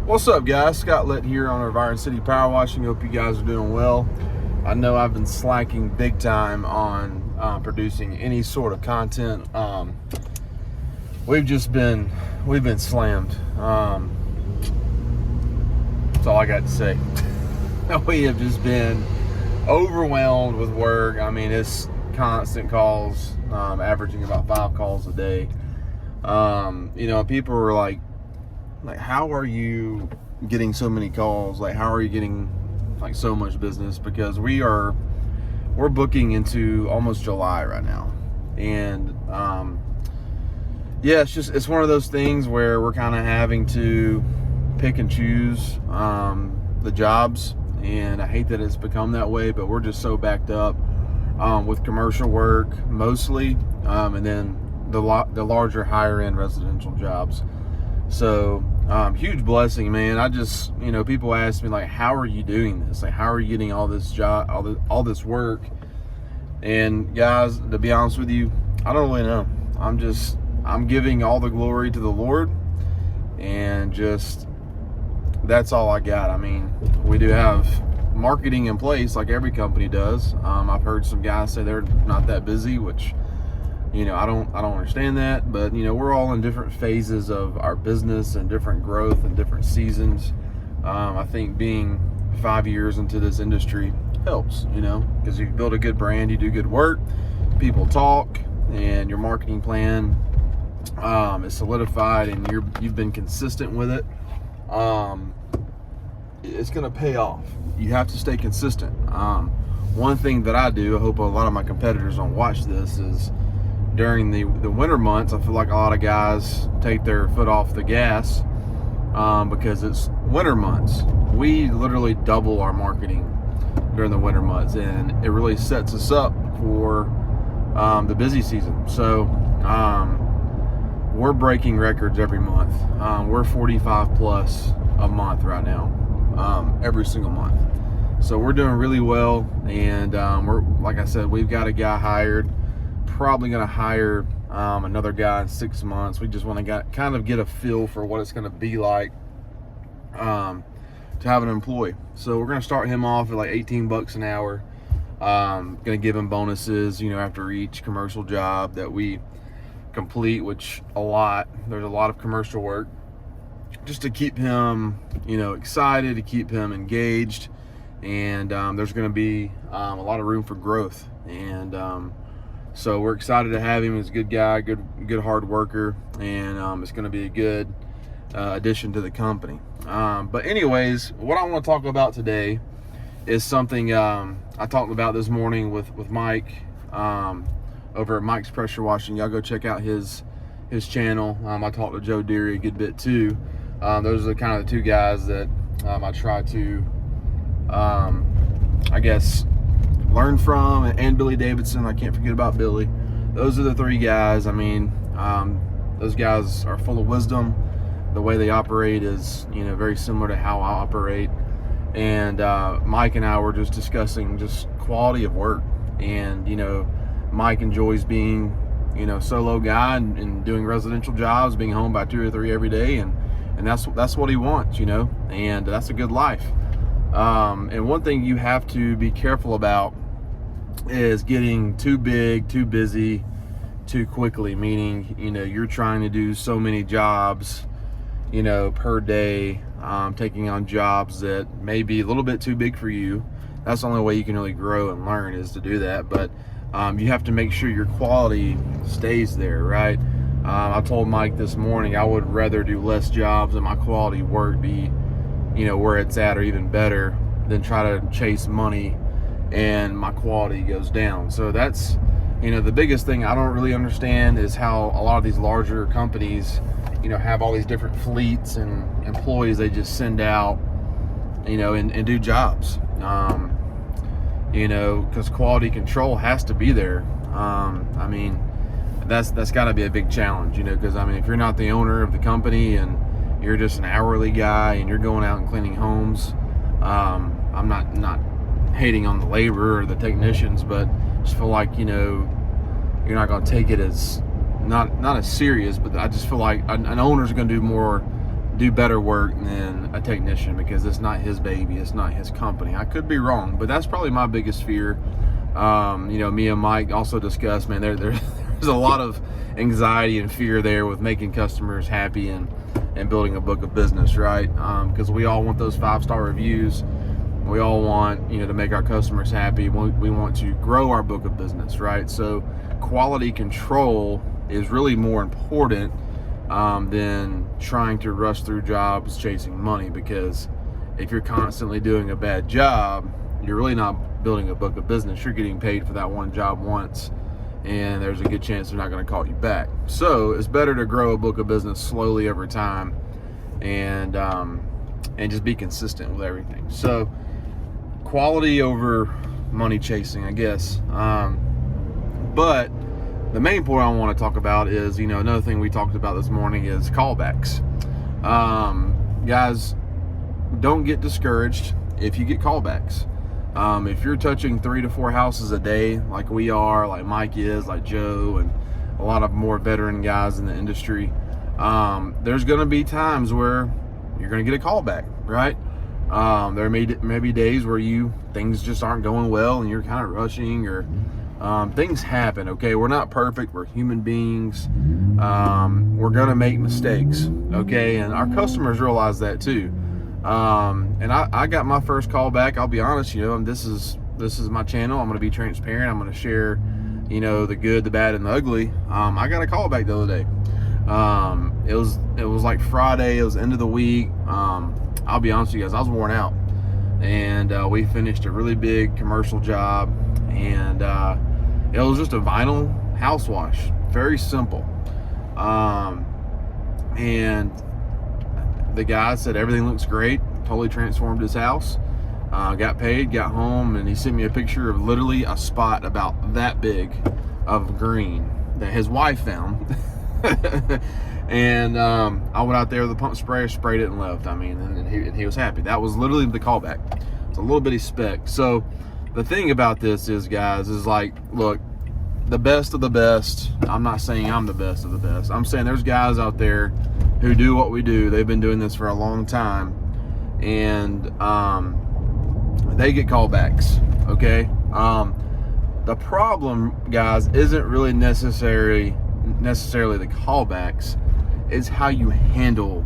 What's up, guys? Scott Litt here on Irvine City Power Washing. Hope you guys are doing well. I know I've been slacking big time on producing any sort of content. We've been slammed. That's all I got to say. We have just been overwhelmed with work. I mean, it's constant calls, averaging about 5 calls a day. People were like, how are you getting so many calls? Like, how are you getting like so much business? Because we're booking into almost July right now. And it's one of those things where we're kind of having to pick and choose the jobs. And I hate that it's become that way, but we're just so backed up with commercial work mostly, and then the larger higher end residential jobs. So huge blessing, man. I just, people ask me like, how are you doing this? Like, how are you getting all this all this work? And guys, to be honest with you, I don't really know. I'm giving all the glory to the Lord, and just, that's all I got. I mean, we do have marketing in place like every company does. I've heard some guys say they're not that busy, which, I don't understand that, but we're all in different phases of our business and different growth and different seasons. I think being 5 years into this industry helps, because you build a good brand, you do good work, people talk, and your marketing plan is solidified, and you've been consistent with it. It's going to pay off. You have to stay consistent. One thing that I do, I hope a lot of my competitors don't watch this, is during the winter months, I feel like a lot of guys take their foot off the gas because it's winter months. We literally double our marketing during the winter months, and it really sets us up for the busy season. So we're breaking records every month. We're 45 plus a month right now, every single month. So we're doing really well, and we're, like I said, we've got a guy hired. Probably going to hire another guy in 6 months. We just want to kind of get a feel for what it's going to be like to have an employee. So we're going to start him off at like $18 an hour. Going to give him bonuses, after each commercial job that we complete, which there's a lot of commercial work, just to keep him, excited, to keep him engaged. And there's going to be a lot of room for growth. And so we're excited to have him. He's a good guy, good hard worker, and it's going to be a good addition to the company. But anyways, what I want to talk about today is something I talked about this morning with Mike over at Mike's Pressure Washing. Y'all go check out his channel. I talked to Joe Deary a good bit too. Those are kind of the two guys that I try to, learn from, and Billy Davidson. I can't forget about Billy. Those are the three guys. I mean, those guys are full of wisdom. The way they operate is, very similar to how I operate. And Mike and I were just discussing just quality of work. And, Mike enjoys being, solo guy and doing residential jobs, being home by 2 or 3 every day. And that's what he wants, and that's a good life. And one thing you have to be careful about is getting too big, too busy, too quickly, meaning, you're trying to do so many jobs, per day, taking on jobs that may be a little bit too big for you. That's the only way you can really grow and learn, is to do that. But you have to make sure your quality stays there, right? I told Mike this morning I would rather do less jobs and my quality work be, where it's at or even better, than try to chase money and my quality goes down. So that's, the biggest thing I don't really understand is how a lot of these larger companies, have all these different fleets and employees they just send out, and do jobs. Because quality control has to be there. That's got to be a big challenge, because if you're not the owner of the company and you're just an hourly guy and you're going out and cleaning homes, I'm not hating on the labor or the technicians, but just feel like, you're not going to take it as not as serious, but I just feel like an owner's going to do more do better work than a technician because it's not his baby, it's not his company. I could be wrong, but that's probably my biggest fear. Me and Mike also discussed, man, there's a lot of anxiety and fear there with making customers happy and building a book of business, right? Because we all want those 5-star reviews. We all want, to make our customers happy. We want to grow our book of business, right? So quality control is really more important than trying to rush through jobs chasing money, because if you're constantly doing a bad job, you're really not building a book of business. You're getting paid for that one job once, and there's a good chance they're not going to call you back. So it's better to grow a book of business slowly over time and just be consistent with everything. So quality over money chasing, I guess. But the main point I want to talk about is, another thing we talked about this morning is callbacks. Guys, don't get discouraged if you get callbacks. If you're touching 3 to 4 houses a day, like we are, like Mike is, like Joe, and a lot of more veteran guys in the industry, there's going to be times where you're going to get a callback, right? There may be days where things just aren't going well and you're kind of rushing, or things happen, okay? We're not perfect. We're human beings. We're going to make mistakes, okay? And our customers realize that too. And I got my first call back. I'll be honest, this is my channel. I'm going to be transparent. I'm going to share, the good, the bad, and the ugly. I got a call back the other day. It was like Friday. It was end of the week. I'll be honest with you guys, I was worn out, and we finished a really big commercial job, and it was just a vinyl house wash, very simple. And the guy said everything looks great, totally transformed his house. Got paid, got home, and he sent me a picture of literally a spot about that big of green that his wife found. And I went out there with the pump sprayer, sprayed it, and left. And he was happy. That was literally the callback. It's a little bitty speck. So the thing about this is, guys, is like, look, the best of the best. I'm not saying I'm the best of the best. I'm saying there's guys out there who do what we do. They've been doing this for a long time, and they get callbacks, okay? The problem, guys, isn't really necessarily the callbacks. It's how you handle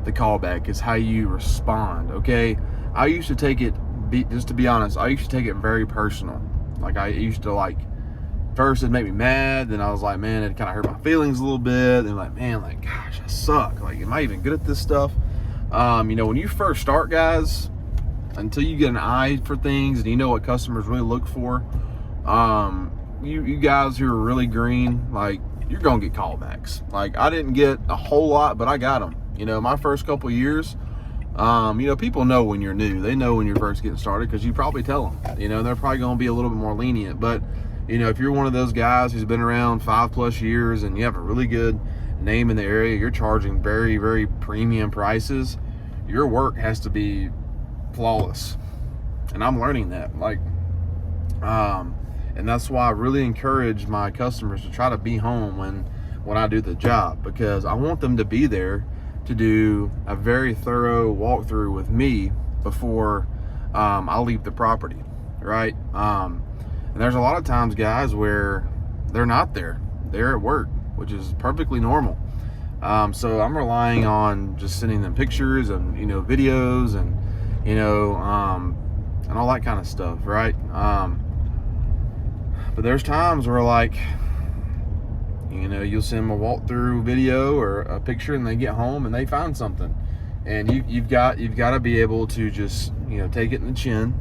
the callback, is how you respond, okay? I used to take it, just to be honest, I used to take it very personal. Like, I used to, first it'd make me mad, then I was like, man, it kind of hurt my feelings a little bit, and like, man, gosh, I suck. Am I even good at this stuff? When you first start, guys, until you get an eye for things and you know what customers really look for, you guys who are really green, you're gonna get callbacks. I didn't get a whole lot, but I got them. My first couple years, people know when you're new. They know when you're first getting started because you probably tell them. They're probably gonna be a little bit more lenient. But if you're one of those guys who's been around 5+ years and you have a really good name in the area, you're charging very, very premium prices, your work has to be flawless. And I'm learning that. And that's why I really encourage my customers to try to be home when I do the job, because I want them to be there to do a very thorough walkthrough with me before I leave the property, right? And there's a lot of times, guys, where they're not there. They're at work, which is perfectly normal. So I'm relying on just sending them pictures and, videos and, and all that kind of stuff, right? But there's times where you'll send them a walkthrough video or a picture, and they get home and they find something, and you've got to be able to just take it in the chin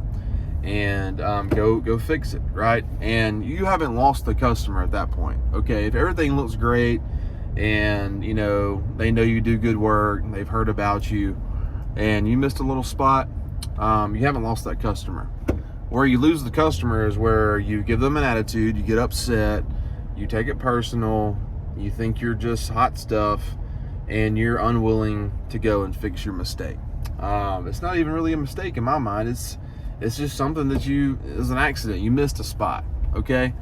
and go fix it, right? And you haven't lost the customer at that point, okay? If everything looks great and they know you do good work and they've heard about you, and you missed a little spot, you haven't lost that customer. Where you lose the customer is where you give them an attitude, you get upset, you take it personal, you think you're just hot stuff, and you're unwilling to go and fix your mistake. It's not even really a mistake in my mind. It's just something that is an accident. You missed a spot, okay?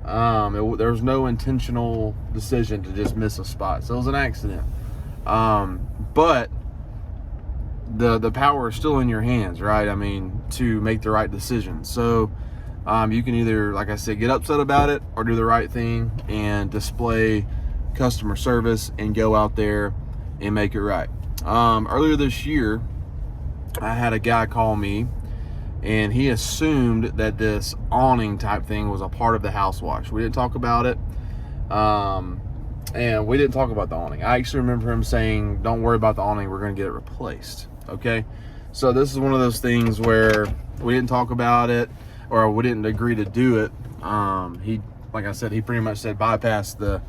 There's no intentional decision to just miss a spot, so it was an accident. But the power is still in your hands, right? I mean, to make the right decision. So you can either, like I said, get upset about it or do the right thing and display customer service and go out there and make it right. Earlier this year, I had a guy call me, and he assumed that this awning type thing was a part of the house wash. We didn't talk about it. And we didn't talk about the awning. I actually remember him saying, don't worry about the awning, we're going to get it replaced. Okay. So this is one of those things where we didn't talk about it, or we didn't agree to do it. He, like I said, he pretty much said bypass the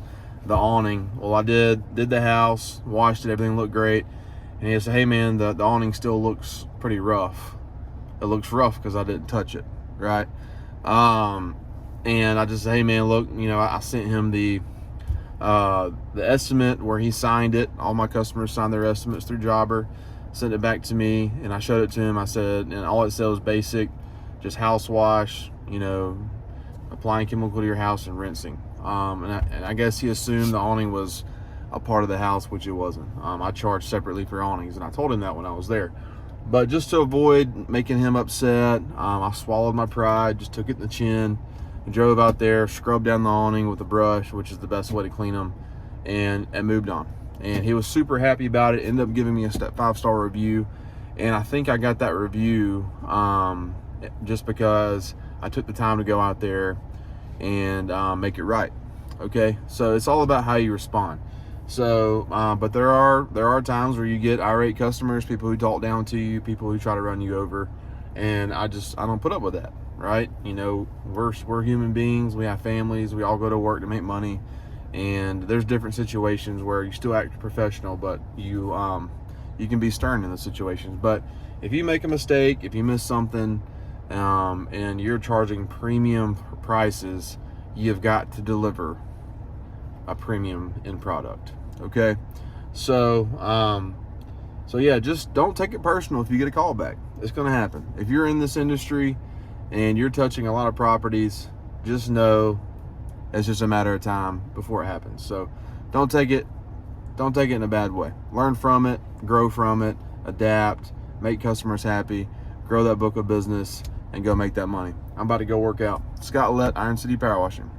awning. Well, I did the house, washed it, everything looked great. And he said, hey man, the awning still looks pretty rough. It looks rough because I didn't touch it, right? And I just said, hey man, look, you know, I sent him the estimate where he signed it. All my customers signed their estimates through Jobber, sent it back to me, and I showed it to him. I said, and all it said was basic, just house wash, you know, applying chemical to your house and rinsing. And I guess he assumed the awning was a part of the house, which it wasn't. I charged separately for awnings, and I told him that when I was there. But just to avoid making him upset, I swallowed my pride, just took it in the chin, and drove out there, scrubbed down the awning with a brush, which is the best way to clean them, and moved on. And he was super happy about it, ended up giving me a 5-star review. And I think I got that review just because I took the time to go out there and make it right. Okay, so it's all about how you respond. So, but there are times where you get irate customers, people who talk down to you, people who try to run you over, and I don't put up with that, right? You know, we're human beings, we have families, we all go to work to make money, and there's different situations where you still act professional, but you can be stern in those situations. But if you make a mistake, if you miss something, and you're charging premium prices, you've got to deliver a premium in product. Okay, so yeah, just don't take it personal if you get a call back. It's going to happen. If you're in this industry and you're touching a lot of properties, just know it's just a matter of time before it happens. So don't take it in a bad way. Learn from it, grow from it, adapt, make customers happy, grow that book of business, and go make that money. I'm about to go work out. Scott Lett, Iron City Power Washing.